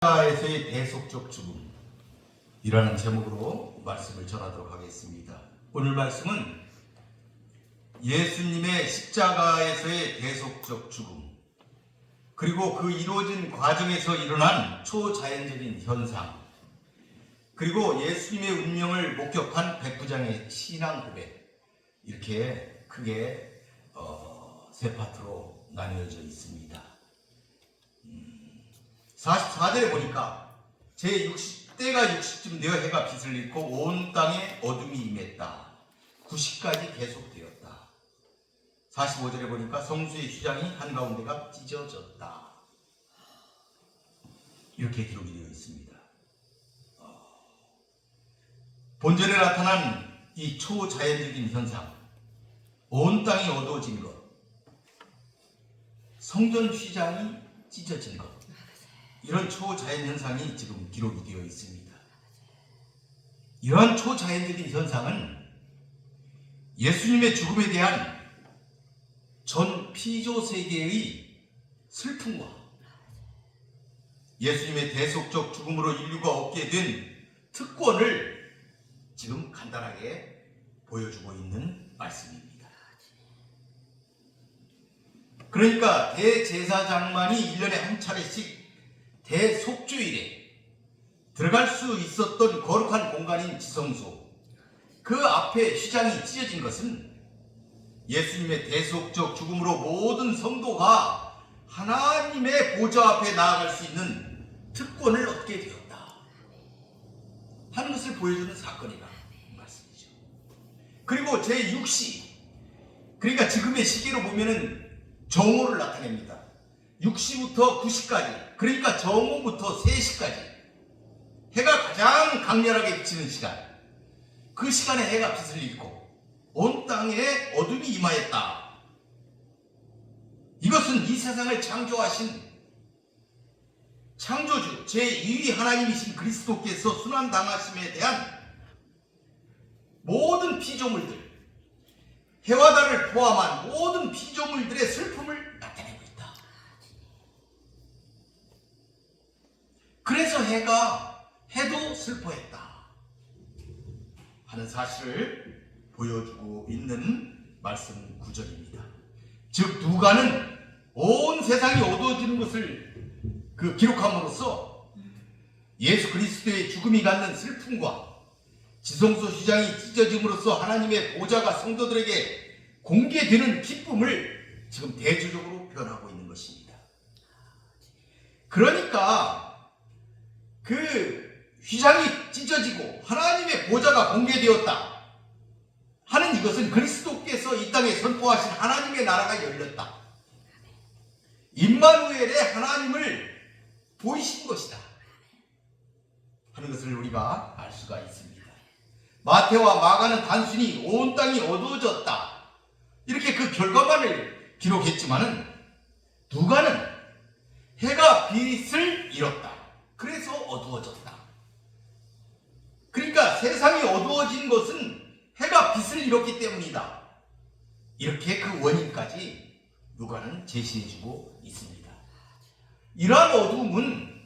십자가에서의 대속적 죽음이라는 제목으로 말씀을 전하도록 하겠습니다. 오늘 말씀은 예수님의 십자가에서의 대속적 죽음, 그리고 그 이루어진 과정에서 일어난 초자연적인 현상, 그리고 예수님의 운명을 목격한 백부장의 신앙 고백, 이렇게 크게 세 파트로 나뉘어져 있습니다. 44절에 보니까 때가 60쯤 되어 해가 빛을 잃고 온 땅에 어둠이 임했다. 90까지 계속되었다. 45절에 보니까 성수의 휘장이 한가운데가 찢어졌다. 이렇게 기록이 되어 있습니다. 본전에 나타난 이 초자연적인 현상, 온 땅이 어두워진 것, 성전 휘장이 찢어진 것, 이런 초자연 현상이 지금 기록이 되어 있습니다. 이러한 초자연적인 현상은 예수님의 죽음에 대한 전 피조 세계의 슬픔과 예수님의 대속적 죽음으로 인류가 얻게 된 특권을 지금 간단하게 보여주고 있는 말씀입니다. 그러니까 대제사장만이 1년에 한 차례씩 대속죄일에 들어갈 수 있었던 거룩한 공간인 지성소, 그 앞에 휘장이 찢어진 것은 예수님의 대속적 죽음으로 모든 성도가 하나님의 보좌 앞에 나아갈 수 있는 특권을 얻게 되었다 하는 것을 보여주는 사건이라는 말씀이죠. 그리고 제6시, 그러니까 지금의 시계로 보면은 정오를 나타냅니다. 6시부터 9시까지, 그러니까 정오부터 3시까지 해가 가장 강렬하게 비치는 시간, 그 시간에 해가 빛을 잃고 온 땅에 어둠이 임하였다. 이것은 이 세상을 창조하신 창조주 제2위 하나님이신 그리스도께서 순환당하심에 대한 모든 피조물들, 해와 달을 포함한 모든 피조물들의 슬픔을 나타내고 있다. 그래서 해도 슬퍼했다 하는 사실을 보여주고 있는 말씀 구절입니다. 즉 누가는 온 세상이 어두워지는 것을 기록함으로써 예수 그리스도의 죽음이 갖는 슬픔과 지성소 휘장이 찢어짐으로써 하나님의 보좌가 성도들에게 공개되는 기쁨을 지금 대조적으로 표현하고 있는 것입니다. 그러니까 그 휘장이 찢어지고 하나님의 보좌가 공개되었다 하는 이것은 그리스도께서 이 땅에 선포하신 하나님의 나라가 열렸다, 임마누엘의 하나님을 보이신 것이다 하는 것을 우리가 알 수가 있습니다. 마태와 마가는 단순히 온 땅이 어두워졌다 이렇게 그 결과만을 기록했지만은 누가는 해가 빛을 잃었다, 그래서 어두워졌다. 그러니까 세상이 어두워진 것은 해가 빛을 잃었기 때문이다, 이렇게 그 원인까지 누가는 제시해주고 있습니다. 이러한 어두움은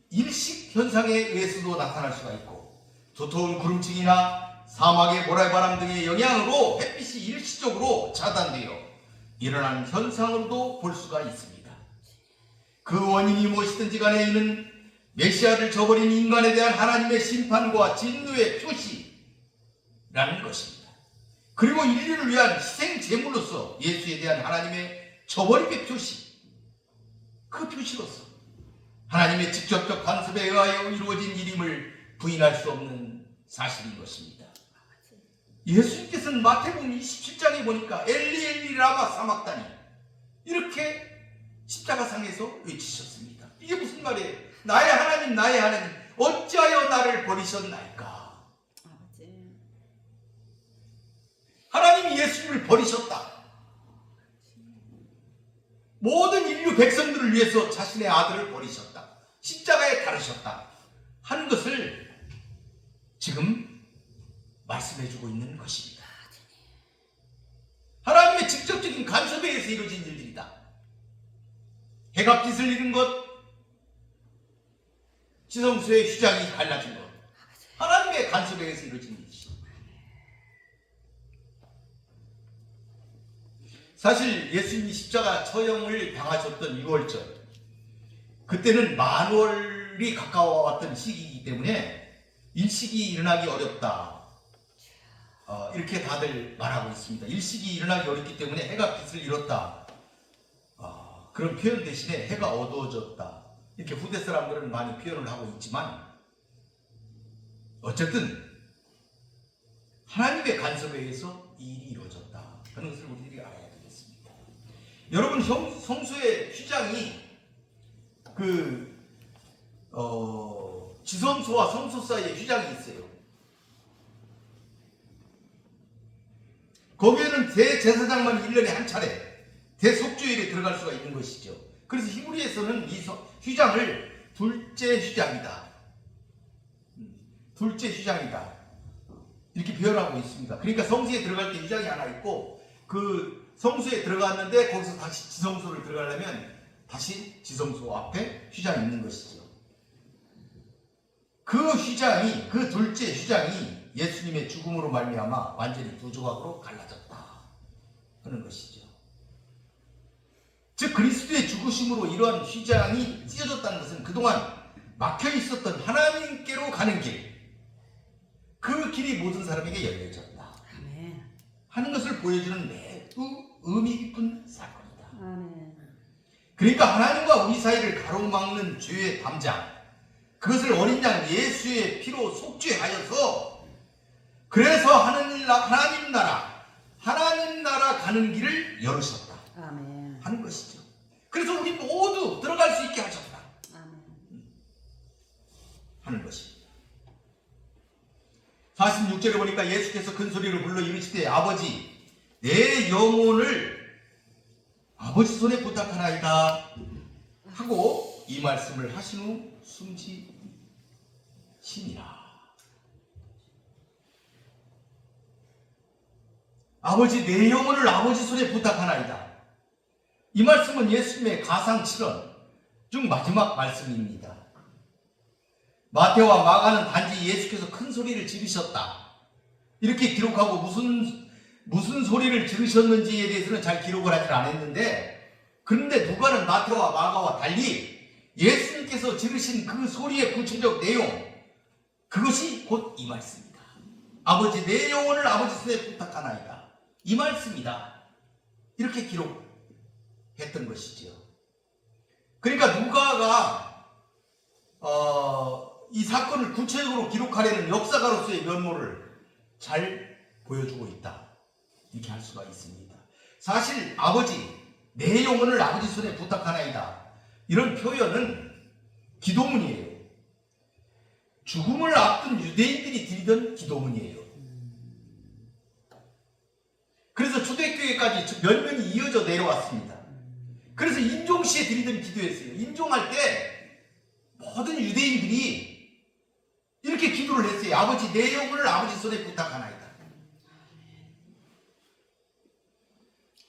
일식 현상에 의해서도 나타날 수가 있고, 두터운 구름층이나 사막의 모래바람 등의 영향으로 햇빛이 일시적으로 차단되어 일어나는 현상으로도 볼 수가 있습니다. 그 원인이 무엇이든지 간에 이는 메시아를 저버린 인간에 대한 하나님의 심판과 진노의 표시라는 것입니다. 그리고 인류를 위한 희생 제물로서 예수에 대한 하나님의 저버림의 표시, 그 표시로서 하나님의 직접적 간섭에 의하여 이루어진 일임을 부인할 수 없는 사실인 것입니다. 예수님께서는 마태복음 27장에 보니까 엘리 엘리 라마 사막다니 이렇게 십자가상에서 외치셨습니다. 이게 무슨 말이에요? 나의 하나님 나의 하나님 어찌하여 나를 버리셨나이까. 하나님이 예수님을 버리셨다. 모든 인류 백성들을 위해서 자신의 아들을 버리셨다, 십자가에 달으셨다 하는 것을 지금 말씀해주고 있는 것입니다. 하나님의 직접적인 간섭에 의해서 이루어진 일들이다. 해가 빛을 잃은 것, 지성소의 휘장이 갈라진 것, 하나님의 간섭에 의해서 이루어진 일이죠. 사실 예수님이 십자가 처형을 당하셨던 6월절, 그때는 만월이 가까워왔던 시기이기 때문에 일식이 일어나기 어렵다, 이렇게 다들 말하고 있습니다. 일식이 일어나기 어렵기 때문에 해가 빛을 잃었다, 그런 표현 대신에 해가 어두워졌다, 이렇게 후대 사람들은 많이 표현을 하고 있지만, 어쨌든 하나님의 간섭에 의해서 이 일이 이루어졌다 하는 것을 우리들이 알아야 되겠습니다. 여러분, 성소의 휘장이 지성소와 성소 사이에 휘장이 있어요. 거기에는 대제사장만 1년에 한 차례 대속죄일에 들어갈 수가 있는 것이죠. 그래서 히브리에서는 이 휘장을 둘째 휘장이다, 둘째 휘장이다, 이렇게 표현하고 있습니다. 그러니까 성소에 들어갈 때 휘장이 하나 있고, 그 성소에 들어갔는데 거기서 다시 지성소를 들어가려면 다시 지성소 앞에 휘장이 있는 것이죠. 그 휘장이, 그 둘째 휘장이 예수님의 죽음으로 말미암아 완전히 두 조각으로 갈라졌다 하는 것이죠. 즉 그리스도의 죽으심으로 이러한 휘장이 찢어졌다는 것은 그동안 막혀 있었던 하나님께로 가는 길, 그 길이 모든 사람에게 열려졌다 하는 것을 보여주는 매우 의미 깊은 사건이다. 그러니까 하나님과 우리 사이를 가로막는 죄의 담장, 그것을 어린 양 예수의 피로 속죄하여서, 그래서 하나님 나라 가는 길을 열으셨다 하는 것이죠. 그래서 우리 모두 들어갈 수 있게 하셨다 하는 것입니다. 46절에 보니까 예수께서 큰 소리를 불러 이르시되 아버지, 내 영혼을 아버지 손에 부탁하나이다 하고 이 말씀을 하신 후 숨지시니라. 아버지, 내 영혼을 아버지 손에 부탁하나이다. 이 말씀은 예수님의 가상칠언 중 마지막 말씀입니다. 마태와 마가는 단지 예수께서 큰 소리를 지르셨다 이렇게 기록하고 무슨 소리를 지르셨는지에 대해서는 잘 기록을 하지 않았는데, 그런데 누가는 마태와 마가와 달리 예수님께서 지르신 그 소리의 구체적 내용, 그것이 곧 이 말씀이다. 아버지, 내 영혼을 아버지 손에 부탁하나이다, 이 말씀이다, 이렇게 기록했던 것이죠. 그러니까 누가가 이 사건을 구체적으로 기록하려는 역사가로서의 면모를 잘 보여주고 있다, 이렇게 할 수가 있습니다. 사실 아버지, 내 영혼을 아버지 손에 부탁하나이다, 이런 표현은 기도문이에요. 죽음을 앞둔 유대인들이 드리던 기도문이에요. 그래서 초대교회까지 면면이 이어져 내려왔습니다. 그래서 임종시에 드리던 기도였어요. 임종할 때 모든 유대인들이 이렇게 기도를 했어요. 아버지, 내 영혼을 아버지 손에 부탁하나이다.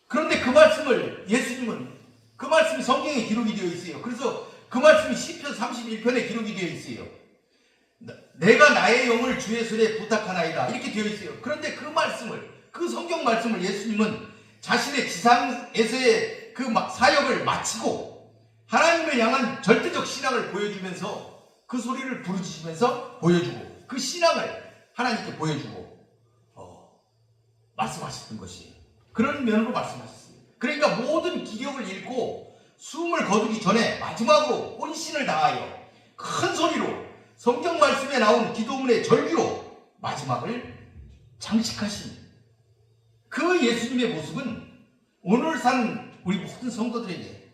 그런데 그 말씀을 예수님은, 그 말씀이 성경에 기록이 되어 있어요. 그래서 그 말씀이 시편 31편에 기록이 되어 있어요. 내가 나의 영을 주의 손에 부탁하나이다, 이렇게 되어 있어요. 그런데 그 말씀을, 그 성경 말씀을 예수님은 자신의 지상에서의 그 사역을 마치고 하나님을 향한 절대적 신앙을 보여주면서, 그 소리를 부르짖으면서 보여주고, 그 신앙을 하나님께 보여주고 말씀하셨던 것이에요. 그런 면으로 말씀하셨어요. 그러니까 모든 기력을 잃고 숨을 거두기 전에 마지막으로 혼신을 다하여 큰 소리로 성경 말씀에 나온 기도문의 절규로 마지막을 장식하신 그 예수님의 모습은 오늘 산 우리 모든 성도들에게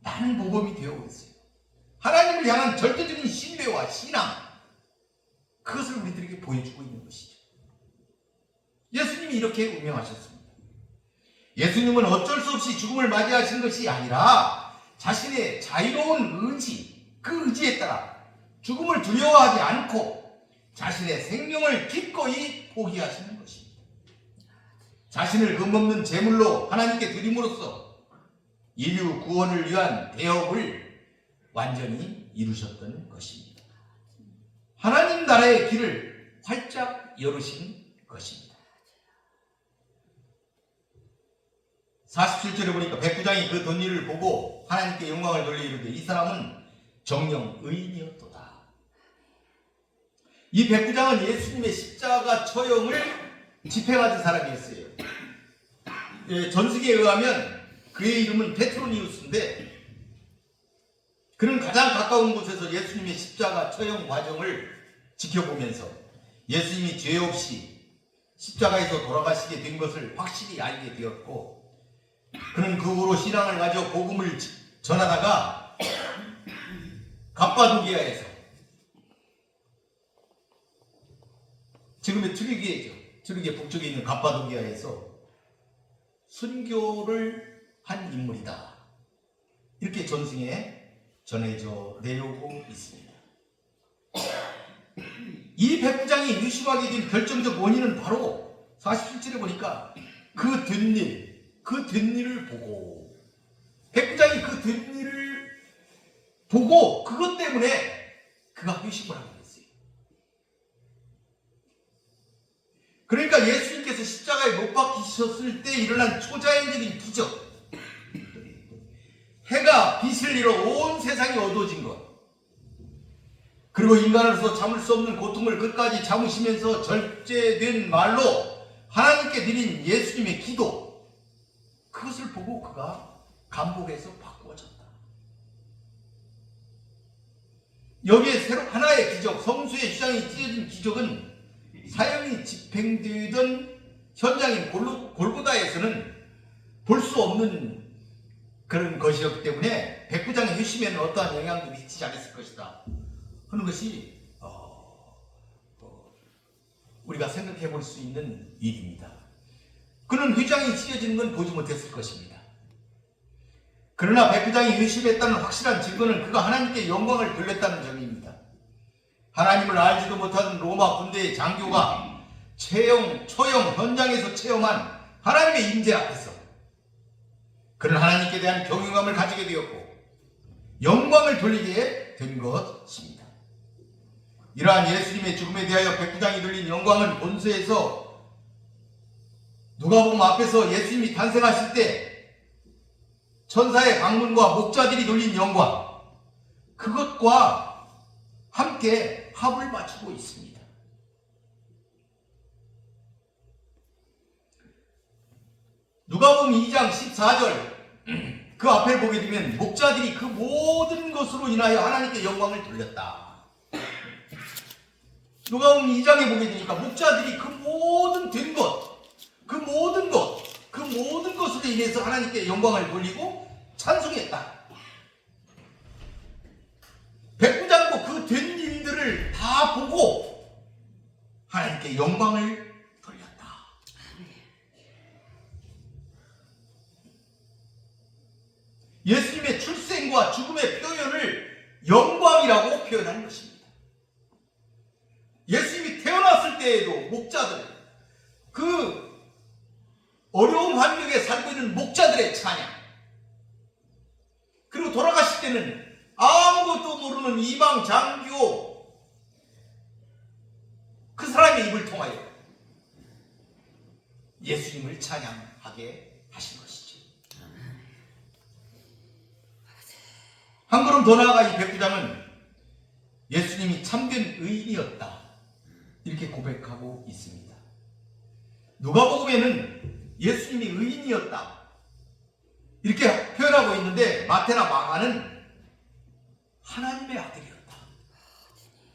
많은 모범이 되어오고 있어요. 하나님을 향한 절대적인 신뢰와 신앙, 그것을 우리들에게 보여주고 있는 것이죠. 예수님이 이렇게 운명하셨습니다. 예수님은 어쩔 수 없이 죽음을 맞이하신 것이 아니라 자신의 자유로운 의지, 그 의지에 따라 죽음을 두려워하지 않고 자신의 생명을 기꺼이 포기하시는 것입니다. 자신을 금없는 제물로 하나님께 드림으로써 인류 구원을 위한 대업을 완전히 이루셨던 것입니다. 하나님 나라의 길을 활짝 열으신 것입니다. 47절에 보니까 백부장이 그 덧일을 보고 하나님께 영광을 돌려 이르되 이 사람은 정령 의인이었도다. 이 백부장은 예수님의 십자가 처형을 집행하던 사람이었어요. 전승에 의하면 그의 이름은 페트로니우스인데 그는 가장 가까운 곳에서 예수님의 십자가 처형 과정을 지켜보면서 예수님이 죄 없이 십자가에서 돌아가시게 된 것을 확실히 알게 되었고 그는 그 후로 신앙을 가져 복음을 전하다가 갑바도기아에서 지금의 트르기에 북쪽에 있는 갑바도기아에서 순교를 한 인물이다. 이렇게 전승에 전해져 내려오고 있습니다. 이 백부장이 유심하게 된 결정적 원인은 바로 47절에 보니까 그 뒷일을 보고 백부장이 그 뒷일을 보고 그것 때문에 그가 회심을 하게 됐어요. 그러니까 예수님께서 십자가에 못 박히셨을 때 일어난 초자연적인 기적, 해가 빛을 잃어 온 세상이 어두워진 것, 그리고 인간으로서 참을 수 없는 고통을 끝까지 참으시면서 절제된 말로 하나님께 드린 예수님의 기도, 그것을 보고 그가 감복에서 바꾸어졌다. 여기에 새로 하나의 기적, 성수의 휘장이 찢어진 기적은 사형이 집행되던 현장인 골고다에서는 볼 수 없는 그런 것이었기 때문에 백부장의 회심에는 어떠한 영향도 미치지 않았을 것이다 하는 것이 우리가 생각해 볼 수 있는 일입니다. 그는 휘장이 찢어지는 건 보지 못했을 것입니다. 그러나 백부장이 회심했다는 확실한 증거는 그가 하나님께 영광을 돌렸다는 점입니다. 하나님을 알지도 못하던 로마 군대의 장교가 처형 현장에서 체험한 하나님의 임재 앞에서 그는 하나님께 대한 경외감을 가지게 되었고 영광을 돌리게 된 것입니다. 이러한 예수님의 죽음에 대하여 백부장이 돌린 영광은 본서에서 누가복음 앞에서 예수님이 탄생하실 때 천사의 방문과 목자들이 돌린 영광, 그것과 함께 합을 맞추고 있습니다. 누가복음 2장 14절 그 앞을 보게 되면 목자들이 그 모든 것으로 인하여 하나님께 영광을 돌렸다. 누가복음 2장에 보게 되니까 목자들이 그 모든 된 것, 그 모든 것으로 인해서 하나님께 영광을 돌리고 찬송했다. 백부장도 그 된 일들을 다 보고 하나님께 영광을 돌렸다. 예수님의 출생과 죽음의 표현을 영광이라고 표현한 것입니다. 예수님이 태어났을 때에도 목자들, 그 어려운 환경에 살고 있는 목자들의 찬양, 그리고 돌아가실 때는 아무것도 모르는 이방 장교 그 사람의 입을 통하여 예수님을 찬양하게 하신 것이죠. 한 걸음 더 나아가 이 백부장은 예수님이 참된 의인이었다 이렇게 고백하고 있습니다. 누가복음에는 예수님이 의인이었다 이렇게 표현하고 있는데 마태나 마가는 하나님의 아들이었다,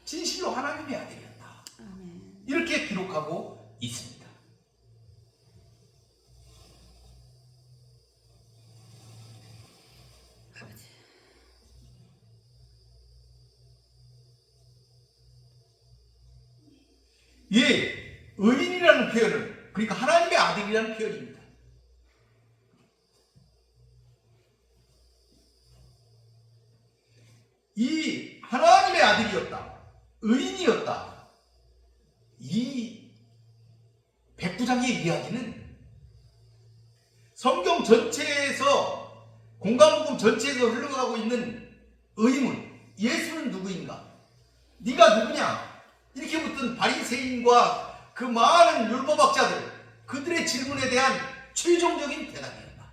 진실로 하나님의 아들이었다 이렇게 기록하고 있습니다. 이 의인이라는 표현은 그러니까 하나님의 아들이라는 표현입니다. 이 하나님의 아들이었다, 의인이었다, 이 백부장의 이야기는 성경 전체에서, 공간복음 전체에서 흘러가고 있는 의문, 예수를 네가 누구냐? 이렇게 묻던 바리새인과 그 많은 율법학자들, 그들의 질문에 대한 최종적인 대답이었다.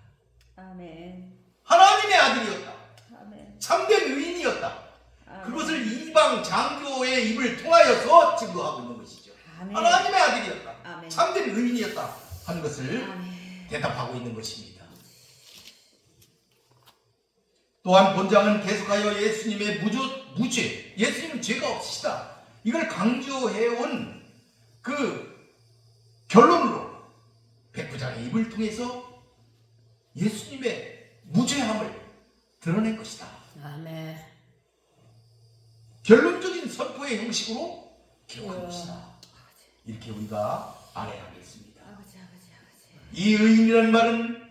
아멘. 하나님의 아들이었다. 아멘. 참된 의인이었다. 아멘. 그것을 이방 장교의 입을 통하여서 증거하고 있는 것이죠. 아멘. 하나님의 아들이었다. 아멘. 참된 의인이었다 하는 것을 아멘. 대답하고 있는 것입니다. 또한 본장은 계속하여 예수님의 무죄, 예수님은 죄가 없으시다, 이걸 강조해온 그 결론으로 백부장의 입을 통해서 예수님의 무죄함을 드러낸 것이다. 아멘. 결론적인 선포의 형식으로 기록한 것이다. 이렇게 우리가 알아야 하겠습니다. 아버지. 이 의인이라는 말은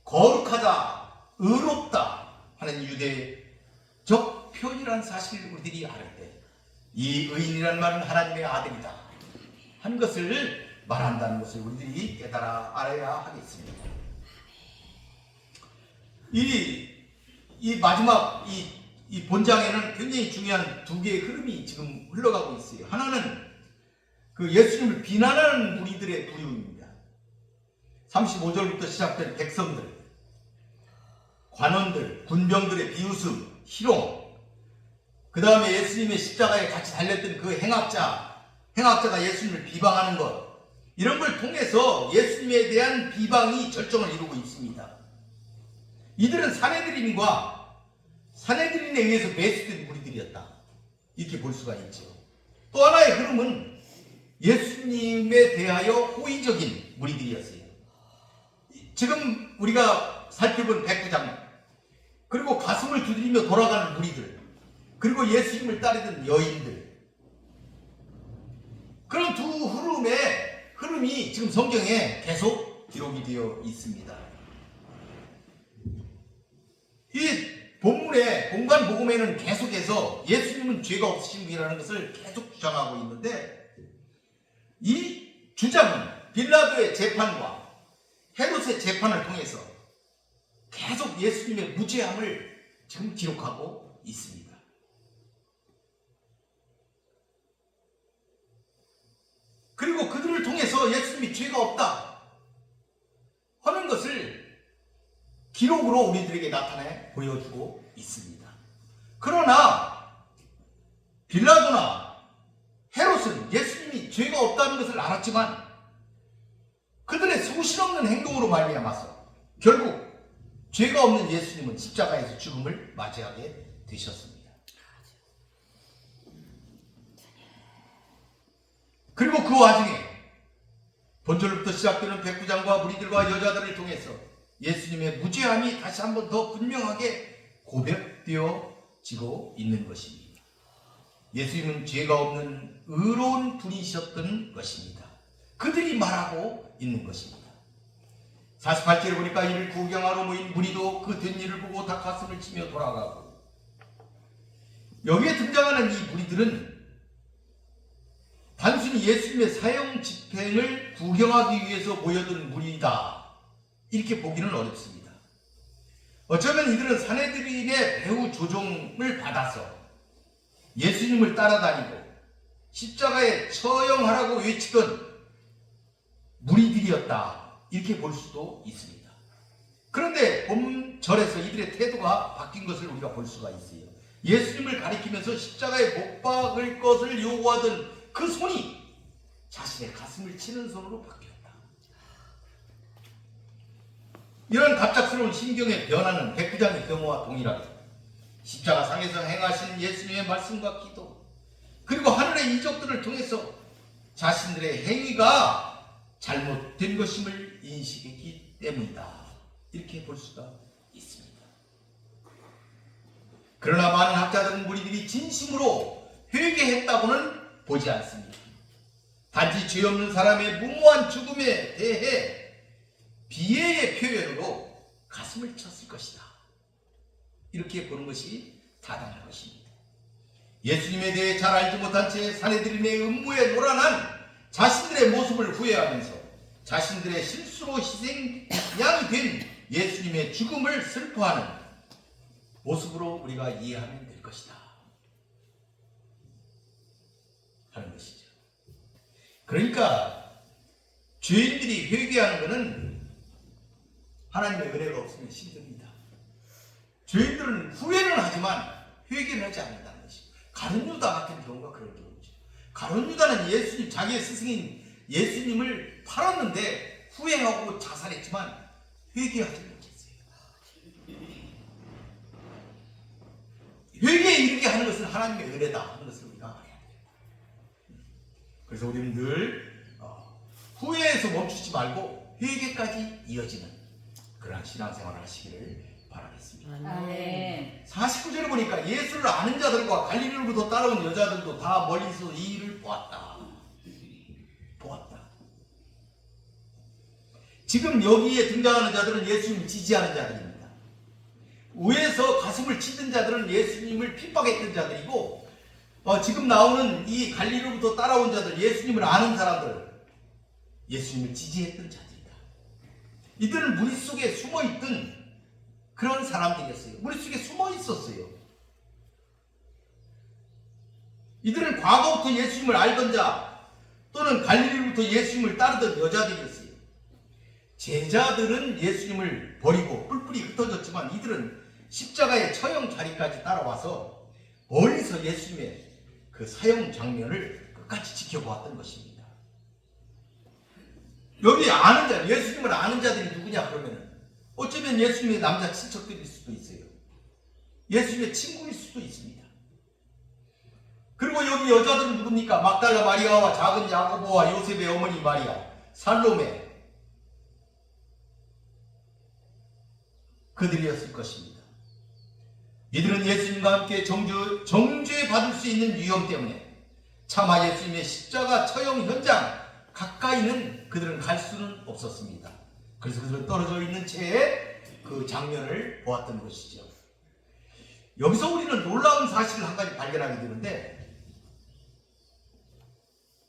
거룩하다, 의롭다 하는 유대적 표현이라는 사실을 우리들이 알을 때, 이 의인이라는 말은 하나님의 아들이다 하는 것을 말한다는 것을 우리들이 깨달아 알아야 하겠습니다. 이 마지막 이 본장에는 굉장히 중요한 두 개의 흐름이 지금 흘러가고 있어요. 하나는 그 예수님을 비난하는 무리들의 부류입니다. 35절부터 시작된 백성들, 관원들, 군병들의 비웃음, 희롱, 그 다음에 예수님의 십자가에 같이 달렸던 그 행악자가 예수님을 비방하는 것, 이런 걸 통해서 예수님에 대한 비방이 절정을 이루고 있습니다. 이들은 사내들인에 의해서 매수된 무리들이었다, 이렇게 볼 수가 있죠. 또 하나의 흐름은 예수님에 대하여 호의적인 무리들이었어요. 지금 우리가 살펴본 백부장, 그리고 가슴을 두드리며 돌아가는 무리들, 그리고 예수님을 따르던 여인들, 그런 두 흐름이 지금 성경에 계속 기록이 되어 있습니다. 이 본문의 공간 복음에는 계속해서 예수님은 죄가 없으신 분이라는 것을 계속 주장하고 있는데, 이 주장은 빌라도의 재판과 헤롯의 재판을 통해서 계속 예수님의 무죄함을 지금 기록하고 있습니다. 그리고 그들을 통해서 예수님이 죄가 없다 하는 것을 기록으로 우리들에게 나타내 보여주고 있습니다. 그러나 빌라도나 헤롯은 예수님이 죄가 없다는 것을 알았지만 그들의 소신없는 행동으로 말미암아서 결국 죄가 없는 예수님은 십자가에서 죽음을 맞이하게 되셨습니다. 그리고 그 와중에 본절부터 시작되는 백부장과 무리들과 여자들을 통해서 예수님의 무죄함이 다시 한번 더 분명하게 고백되어지고 있는 것입니다. 예수님은 죄가 없는 의로운 분이셨던 것입니다. 그들이 말하고 있는 것입니다. 48절에 보니까 이를 구경하러 모인 무리도 그 된 일을 보고 다 가슴을 치며 돌아가고, 여기에 등장하는 이 무리들은 단순히 예수님의 사형 집행을 구경하기 위해서 모여든 무리이다, 이렇게 보기는 어렵습니다. 어쩌면 이들은 사내들인의 배후 조종을 받아서 예수님을 따라다니고 십자가에 처형하라고 외치던 무리들이었다, 이렇게 볼 수도 있습니다. 그런데 본절에서 이들의 태도가 바뀐 것을 우리가 볼 수가 있어요. 예수님을 가리키면서 십자가에 못 박을 것을 요구하던 그 손이 자신의 가슴을 치는 손으로 바뀌었다. 이런 갑작스러운 심경의 변화는 백부장의 경우와 동일하게 십자가 상에서 행하신 예수님의 말씀과 기도, 그리고 하늘의 이적들을 통해서 자신들의 행위가 잘못된 것임을 인식했기 때문이다, 이렇게 볼 수가 있습니다. 그러나 많은 학자들은 무리들이 진심으로 회개했다고는 보지 않습니다. 단지 죄 없는 사람의 무모한 죽음에 대해 비애의 표현으로 가슴을 쳤을 것이다, 이렇게 보는 것이 타당할 것입니다. 예수님에 대해 잘 알지 못한 채 사내들인의 음모에 놀아난 자신들의 모습을 후회하면서 자신들의 실수로 희생양이 된 예수님의 죽음을 슬퍼하는 모습으로 우리가 이해하면 될 것이다. 하는 것이죠. 그러니까 죄인들이 회개하는 것은 하나님의 은혜가 없으면 힘듭니다. 죄인들은 후회는 하지만 회개는 하지 않는다는 것이죠. 가룟 유다 같은 경우가 그런 경우죠. 가룟 유다는 예수님, 자기의 스승인 예수님을 팔았는데 후회하고 자살했지만 회개하지 못했어요. 회개에 이르게 하는 것은 하나님의 은혜다 하는 것을 우리가 알아야 됩니다. 그래서 우리는 늘 후회에서 멈추지 말고 회개까지 이어지는 그러한 신앙생활을 하시기를 바라겠습니다. 아멘. 49절에 보니까 예수를 아는 자들과 갈릴리로부터 따라온 여자들도 다 멀리서 이 일을 보았다. 지금 여기에 등장하는 자들은 예수님을 지지하는 자들입니다. 위에서 가슴을 치던 자들은 예수님을 핍박했던 자들이고, 지금 나오는 이 갈릴리로부터 따라온 자들, 예수님을 아는 사람들, 예수님을 지지했던 자들이다. 이들은 무릿속에 숨어있던 그런 사람들이었어요. 무릿속에 숨어 있었어요. 이들은 과거부터 예수님을 알던 자 또는 갈릴리로부터 예수님을 따르던 여자들이었어요. 제자들은 예수님을 버리고 뿔뿔이 흩어졌지만 이들은 십자가의 처형 자리까지 따라와서 멀리서 예수님의 그 사형 장면을 끝까지 지켜보았던 것입니다. 여기 아는 자, 예수님을 아는 자들이 누구냐 그러면은 어쩌면 예수님의 남자 친척들일 수도 있어요. 예수님의 친구일 수도 있습니다. 그리고 여기 여자들은 누굽니까? 막달라 마리아와 작은 야고보와 요셉의 어머니 마리아, 살로메, 그들이었을 것입니다. 이들은 예수님과 함께 정죄받을 수 있는 위험 때문에 차마 예수님의 십자가 처형 현장 가까이는 그들은 갈 수는 없었습니다. 그래서 그들은 떨어져 있는 채에 그 장면을 보았던 것이죠. 여기서 우리는 놀라운 사실을 한 가지 발견하게 되는데,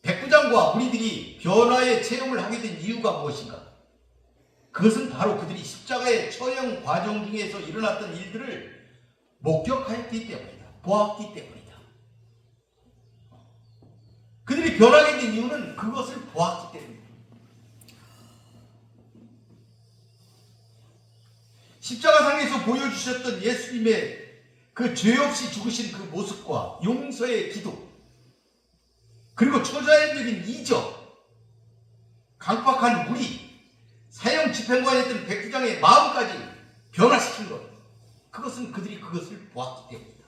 백부장과 무리들이 변화의 체험을 하게 된 이유가 무엇인가? 그것은 바로 그들이 십자가의 처형 과정 중에서 일어났던 일들을 목격하였기 때문이다. 보았기 때문이다. 그들이 변하게 된 이유는 그것을 보았기 때문이다. 십자가상에서 보여주셨던 예수님의 그 죄 없이 죽으신 그 모습과 용서의 기도, 그리고 초자연적인 이적, 강팍한 무리, 사형 집행관이었던 백부장의 마음까지 변화시킨 것, 그것은 그들이 그것을 보았기 때문이다.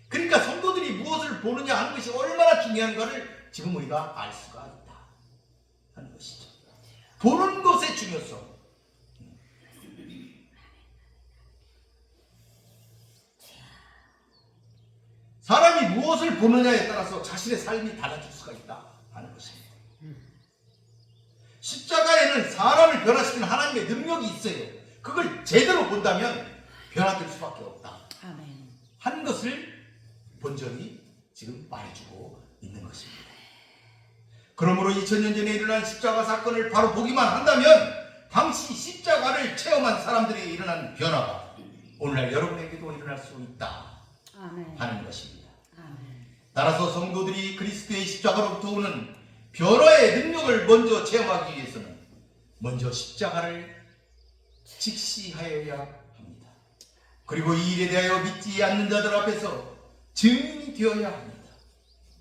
그러니까 성도들이 무엇을 보느냐 하는 것이 얼마나 중요한가를 지금 우리가 알 수가 있다 하는 것이죠. 보는 것의 중요성. 사람이 무엇을 보느냐에 따라서 자신의 삶이 달라질 수가 있다 하는 것입니다. 십자가에는 사람을 변화시키는 하나님의 능력이 있어요. 그걸 제대로 본다면 변화될 수밖에 없다 아멘. 하는 것을 본전이 지금 말해주고 있는 것입니다. 그러므로 2000년 전에 일어난 십자가 사건을 바로 보기만 한다면 당시 십자가를 체험한 사람들에게 일어난 변화가 오늘날 여러분에게도 일어날 수 있다 아멘. 하는 것입니다. 아멘. 따라서 성도들이 그리스도의 십자가로부터 오는 변화의 능력을 먼저 체험하기 위해서는 먼저 십자가를 직시하여야 합니다. 그리고 이 일에 대하여 믿지 않는 자들 앞에서 증인이 되어야 합니다.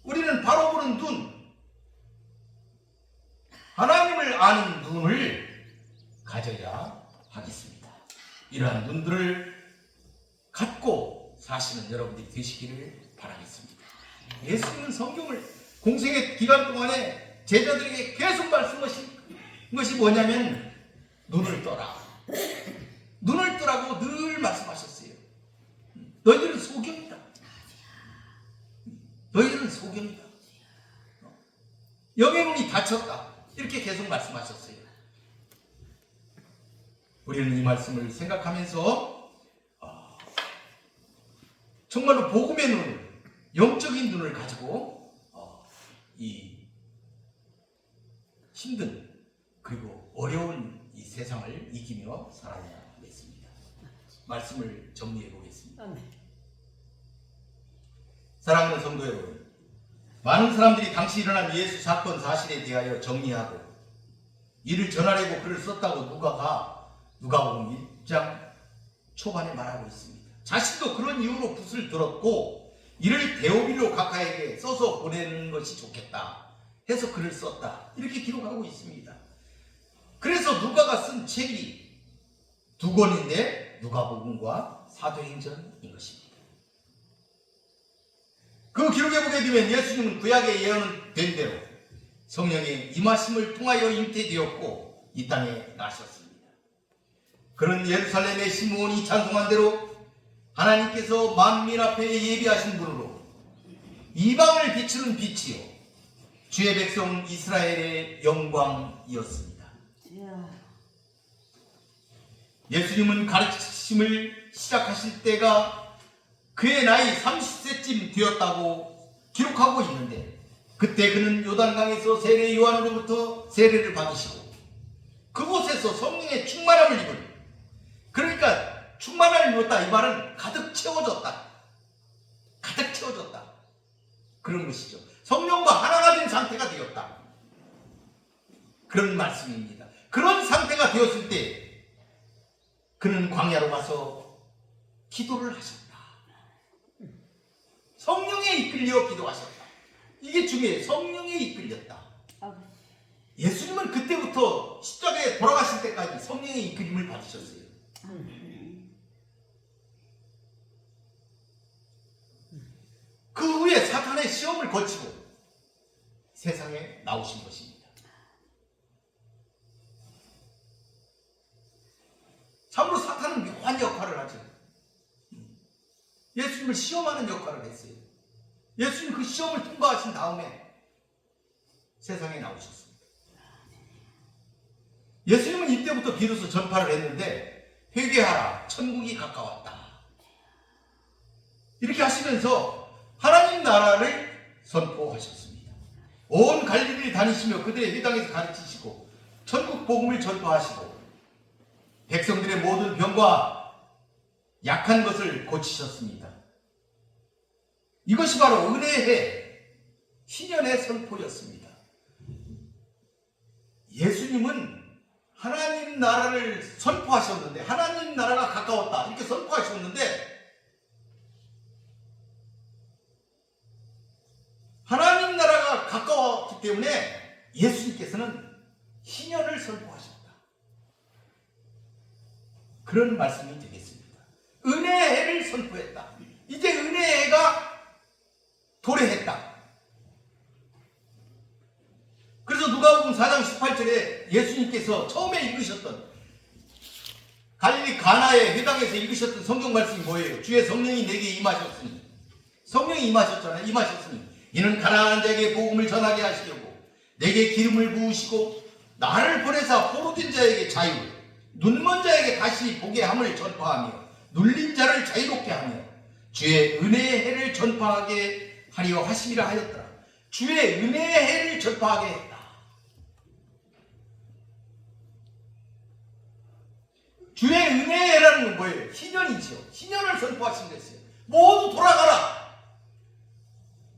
우리는 바로 보는 눈, 하나님을 아는 눈을 가져야 하겠습니다. 이러한 눈들을 갖고 사시는 여러분들이 되시기를 바라겠습니다. 예수님은 성경을 공생의 기간 동안에 제자들에게 계속 말씀하신 것이 뭐냐면 눈을 떠라. 눈을 뜨라고 늘 말씀하셨어요. 너희들은 소경이다. 너희들은 소경이다. 영의 눈이 닫혔다. 이렇게 계속 말씀하셨어요. 우리는 이 말씀을 생각하면서 정말로 복음의 눈, 영적인 눈을 가지고 이 힘든 그리고 어려운 이 세상을 이기며 살아야 하겠습니다. 말씀을 정리해 보겠습니다. 아멘. 사랑하는 성도 여러분, 많은 사람들이 당시 일어난 예수 사건 사실에 대하여 정리하고 이를 전하려고 글을 썼다고 누가복음 1장 초반에 말하고 있습니다. 자신도 그런 이유로 붓을 들었고 이를 데오빌로 각하에게 써서 보내는 것이 좋겠다 해서 글을 썼다, 이렇게 기록하고 있습니다. 그래서 누가가 쓴 책이 두 권인데 누가복음과 사도행전인 것입니다. 그 기록에 보게 되면 예수님은 구약에 예언된 대로 성령의 임하심을 통하여 잉태되었고 이 땅에 나셨습니다. 그런 예루살렘의 시므온이 찬송한 대로 하나님께서 만민 앞에 예비하신 분으로 이방을 비추는 빛이요 주의 백성 이스라엘의 영광이었습니다. 예수님은 가르치심을 시작하실 때가 그의 나이 30세쯤 되었다고 기록하고 있는데, 그때 그는 요단강에서 세례 요한으로부터 세례를 받으시고 그곳에서 성령의 충만함을 입은, 그러니까 충만함을 입었다 이 말은 가득 채워졌다, 가득 채워졌다 그런 것이죠. 성령과 하나가 된 상태가 되었다, 그런 말씀입니다. 그런 상태가 되었을 때 그는 광야로 가서 기도를 하셨다. 성령에 이끌려 기도하셨다. 이게 중요해요. 성령에 이끌렸다. 예수님은 그때부터 십자가에 돌아가실 때까지 성령의 이끌림을 받으셨어요. 그 후에 사탄의 시험을 거치고 세상에 나오신 것입니다. 참으로 사탄은 묘한 역할을 하죠. 예수님을 시험하는 역할을 했어요. 예수님 그 시험을 통과하신 다음에 세상에 나오셨습니다. 예수님은 이때부터 비로소 전파를 했는데 회개하라, 천국이 가까웠다, 이렇게 하시면서 하나님 나라를 선포하셨습니다. 온 갈릴리를 다니시며 그들의 회당에서 가르치시고 천국 복음을 전파하시고 백성들의 모든 병과 약한 것을 고치셨습니다. 이것이 바로 은혜의 신년의 선포였습니다. 예수님은 하나님 나라를 선포하셨는데, 하나님 나라가 가까웠다 이렇게 선포하셨는데, 하나님 나라가 가까웠기 때문에 예수님께서는 신년을 선포하셨다, 그런 말씀이 되겠습니다. 은혜의 해를 선포했다. 이제 은혜의 해가 도래했다. 그래서 누가복음 4장 18절에 예수님께서 처음에 읽으셨던, 갈릴리 가나의 회당에서 읽으셨던 성경 말씀이 뭐예요? 주의 성령이 내게 임하셨으니, 성령이 임하셨잖아요. 임하셨으니 이는 가난한 자에게 복음을 전하게 하시려고 내게 기름을 부으시고 나를 보내사 포로된 자에게 자유, 눈먼 자에게 다시 보게 함을 전파하며 눌린 자를 자유롭게 하며 주의 은혜의 해를 전파하게 하려 하심이라 하였더라. 주의 은혜의 해를 전파하게 했다. 주의 은혜의 해라는 건 뭐예요? 신년이죠. 신년을 선포하신 것이에요. 모두 돌아가라.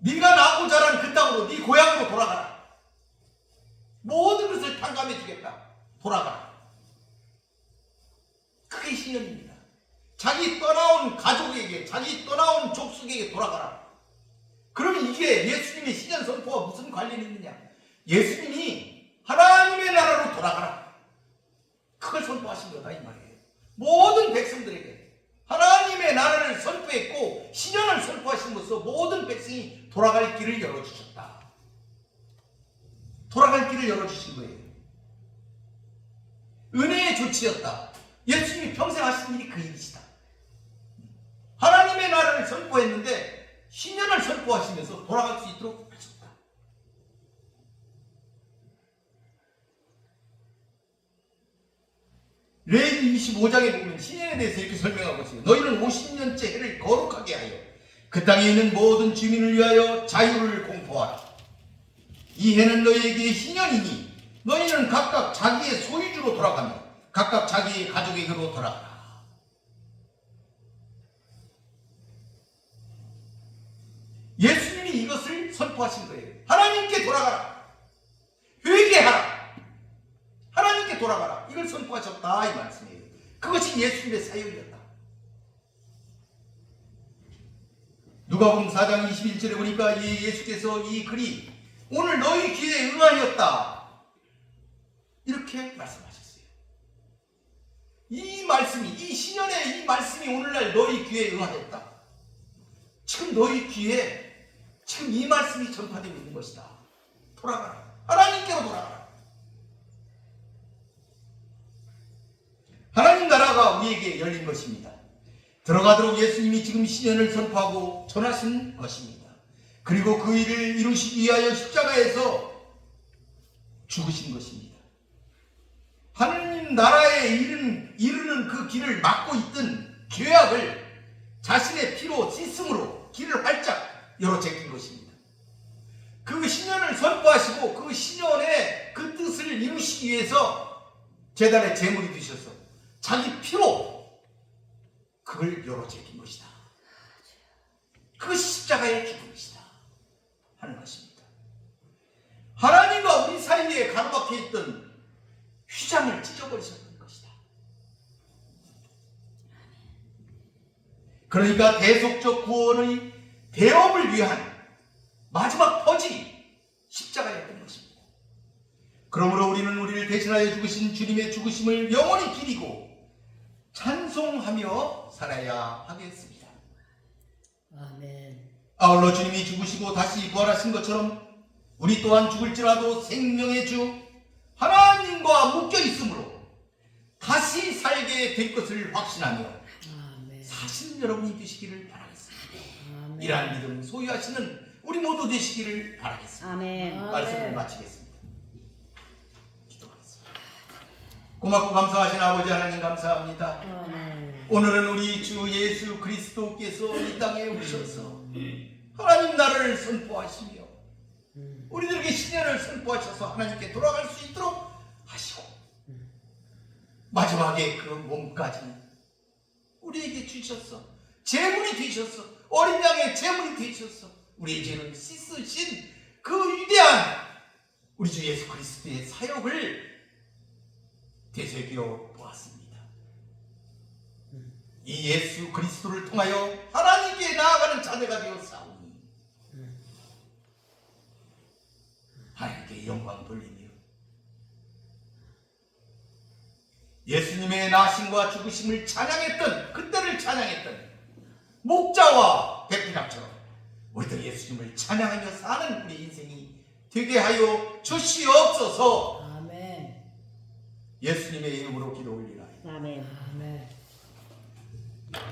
네가 낳고 자란 그 땅으로, 네 고향으로 돌아가라. 모든 것을 탕감해 주겠다. 돌아가라. 그게 신년입니다. 자기 떠나온 가족에게, 자기 떠나온 족속에게 돌아가라. 그러면 이게 예수님의 신년 선포와 무슨 관련이 있느냐? 예수님이 하나님의 나라로 돌아가라, 그걸 선포하신 거다 이 말이에요. 모든 백성들에게 하나님의 나라를 선포했고 신년을 선포하심으로써 모든 백성이 돌아갈 길을 열어주셨다. 돌아갈 길을 열어주신 거예요. 은혜의 조치였다. 예수님이 평생 하신 일이 그 일이시다. 하나님의 나라를 선포했는데 신년을 선포하시면서 돌아갈 수 있도록 하셨다. 레위기 25장에 보면 신년에 대해서 이렇게 설명하고 있어요. 너희는 50년째 해를 거룩하게 하여 그 땅에 있는 모든 주민을 위하여 자유를 공포하라. 이 해는 너희에게 신년이니 너희는 각각 자기의 소유주로 돌아가며 각각 자기의 가족에게로 돌아가라. 예수님이 이것을 선포하신 거예요. 하나님께 돌아가라. 회개하라. 하나님께 돌아가라. 이걸 선포하셨다 이 말씀이에요. 그것이 예수님의 사역이었다. 누가복음 4장 21절에 보니까 예수께서 이 글이 오늘 너희 귀에 응하였다 이렇게 말씀하셨어요. 이 말씀이, 이 신년의 이 말씀이 오늘날 너희 귀에 응하였다. 지금 너희 귀에 지금 이 말씀이 전파되고 있는 것이다. 돌아가라. 하나님께로 돌아가라. 하나님 나라가 우리에게 열린 것입니다. 들어가도록 예수님이 지금 신년을 선포하고 전하신 것입니다. 그리고 그 일을 이루시기 위하여 십자가에서 죽으신 것입니다. 하나님 나라에 이르는 그 길을 막고 있던 죄악을 자신의 피로 씻음으로 길을 활짝 열어 제낀 것입니다. 그 신년을 선포하시고 그 신년의 그 뜻을 이루시기 위해서 제단에 제물이 되셔서 자기 피로 그걸 열어 제낀 것이다. 그 십자가의 죽음이시다 하는 것입니다. 하나님과 우리 사이에 가로막혀 있던 휘장을 찢어버리셨던 것이다. 그러니까 대속적 구원의 대업을 위한 마지막 퍼즐이 십자가였던 것입니다. 그러므로 우리는 우리를 대신하여 죽으신 주님의 죽으심을 영원히 기리고 찬송하며 살아야 하겠습니다. 아멘. 아울러 주님이 죽으시고 다시 부활하신 것처럼 우리 또한 죽을지라도 생명의 주 하나님과 묶여 있으므로 다시 살게 될 것을 확신하며 아멘. 사신 여러분이 되시기를 바라겠습니다. 아멘. 이러한 믿음 소유하시는 우리 모두 되시기를 바라겠습니다. 아멘. 말씀을 마치겠습니다. 기도하겠습니다. 고맙고 감사하신 아버지 하나님 감사합니다. 아멘. 오늘은 우리 주 예수 그리스도께서 이 땅에 오셔서 하나님 나라를 선포하시며 우리들에게 신년을 선포하셔서 하나님께 돌아갈 수 있도록 하시고 마지막에 그 몸까지 우리에게 주셔서 제물이 되셔서 어린 양의 제물이 되셔서 우리의 죄를 씻으신 그 위대한 우리 주 예수 그리스도의 사역을 되새겨 보았습니다. 이 예수 그리스도를 통하여 하나님께 나아가는 자녀가 되어 싸우니 하나님께 영광 돌리며 예수님의 나심과 죽으심을 찬양했던 그때를 찬양했던 목자와 백비남처럼 우리도 예수님을 찬양하며 사는 우리 인생이 되게 하여 주시옵소서. 아멘. 예수님의 이름으로 기도 올리라. 아멘. 아멘.